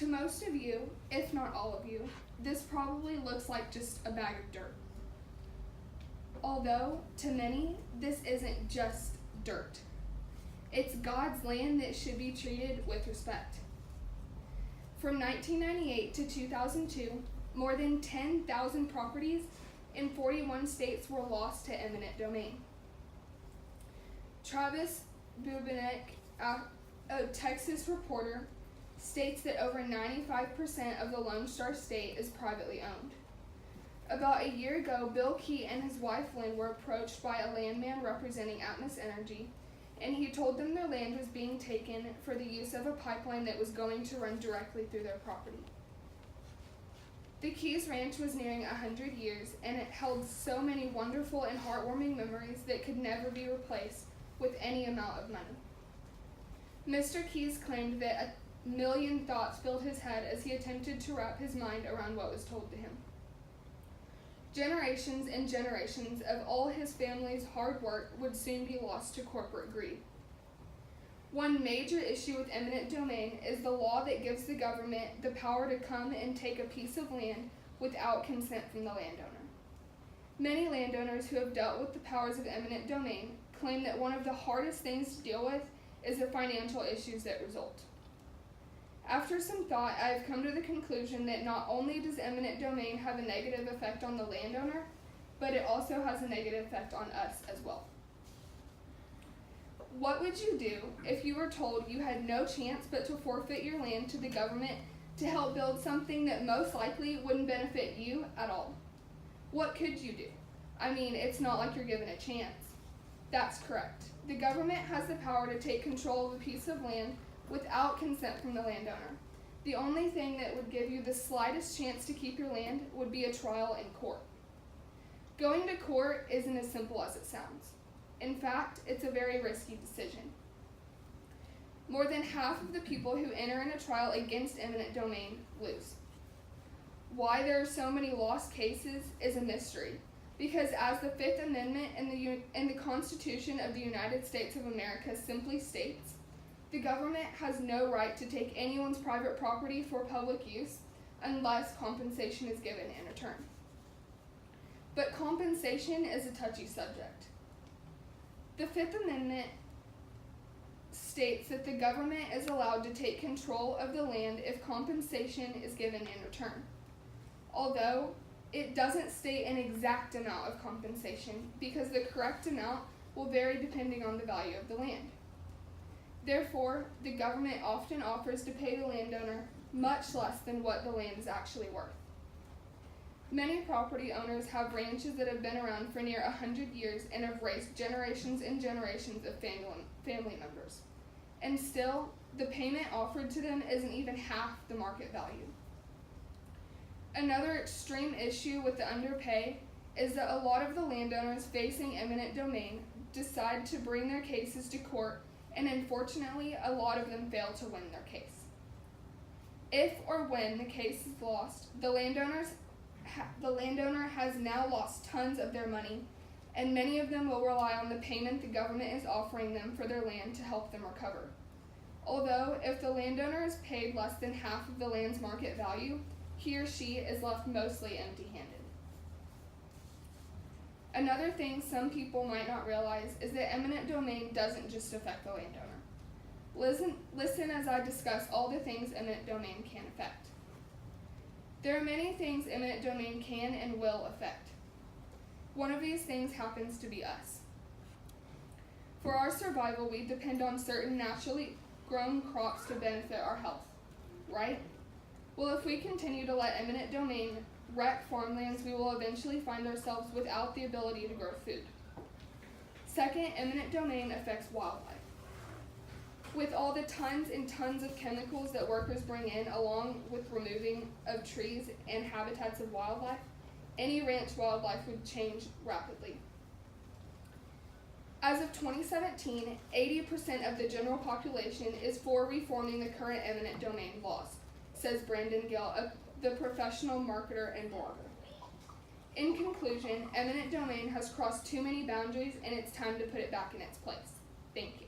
To most of you, if not all of you, this probably looks like just a bag of dirt. Although, to many, this isn't just dirt. It's God's land that should be treated with respect. From 1998 to 2002, more than 10,000 properties in 41 states were lost to eminent domain. Travis Bubinek, a Texas reporter, states that over 95% of the Lone Star State is privately owned. About a year ago, Bill Key and his wife Lynn were approached by a landman representing Atmos Energy, and he told them their land was being taken for the use of a pipeline that was going to run directly through their property. The Keys Ranch was nearing 100 years, and it held so many wonderful and heartwarming memories that could never be replaced with any amount of money. Mr. Keys claimed that a million thoughts filled his head as he attempted to wrap his mind around what was told to him. Generations and generations of all his family's hard work would soon be lost to corporate greed. One major issue with eminent domain is the law that gives the government the power to come and take a piece of land without consent from the landowner. Many landowners who have dealt with the powers of eminent domain claim that one of the hardest things to deal with is the financial issues that result. After some thought, I have come to the conclusion that not only does eminent domain have a negative effect on the landowner, but it also has a negative effect on us as well. What would you do if you were told you had no chance but to forfeit your land to the government to help build something that most likely wouldn't benefit you at all? What could you do? I mean, it's not like you're given a chance. That's correct. The government has the power to take control of a piece of land without consent from the landowner. The only thing that would give you the slightest chance to keep your land would be a trial in court. Going to court isn't as simple as it sounds. In fact, it's a very risky decision. More than half of the people who enter in a trial against eminent domain lose. Why there are so many lost cases is a mystery, because as the Fifth Amendment in the Constitution of the United States of America simply states, the government has no right to take anyone's private property for public use unless compensation is given in return. But compensation is a touchy subject. The Fifth Amendment states that the government is allowed to take control of the land if compensation is given in return. Although it doesn't state an exact amount of compensation because the correct amount will vary depending on the value of the land. Therefore, the government often offers to pay the landowner much less than what the land is actually worth. Many property owners have ranches that have been around for near 100 years and have raised generations and generations of family members. And still, the payment offered to them isn't even half the market value. Another extreme issue with the underpay is that a lot of the landowners facing eminent domain decide to bring their cases to court, and unfortunately, a lot of them fail to win their case. If or when the case is lost, the landowner has now lost tons of their money, and many of them will rely on the payment the government is offering them for their land to help them recover. Although, if the landowner is paid less than half of the land's market value, he or she is left mostly empty-handed. Another thing some people might not realize is that eminent domain doesn't just affect the landowner. Listen as I discuss all the things eminent domain can affect. There are many things eminent domain can and will affect. One of these things happens to be us. For our survival, we depend on certain naturally grown crops to benefit our health, right? Well, if we continue to let eminent domain wreck farmlands, we will eventually find ourselves without the ability to grow food. Second, eminent domain affects wildlife. With all the tons and tons of chemicals that workers bring in, along with removing of trees and habitats of wildlife, any ranch wildlife would change rapidly. As of 2017, 80% of the general population is for reforming the current eminent domain laws, says Brandon Gill, the professional marketer and blogger. In conclusion, eminent domain has crossed too many boundaries, and it's time to put it back in its place. Thank you.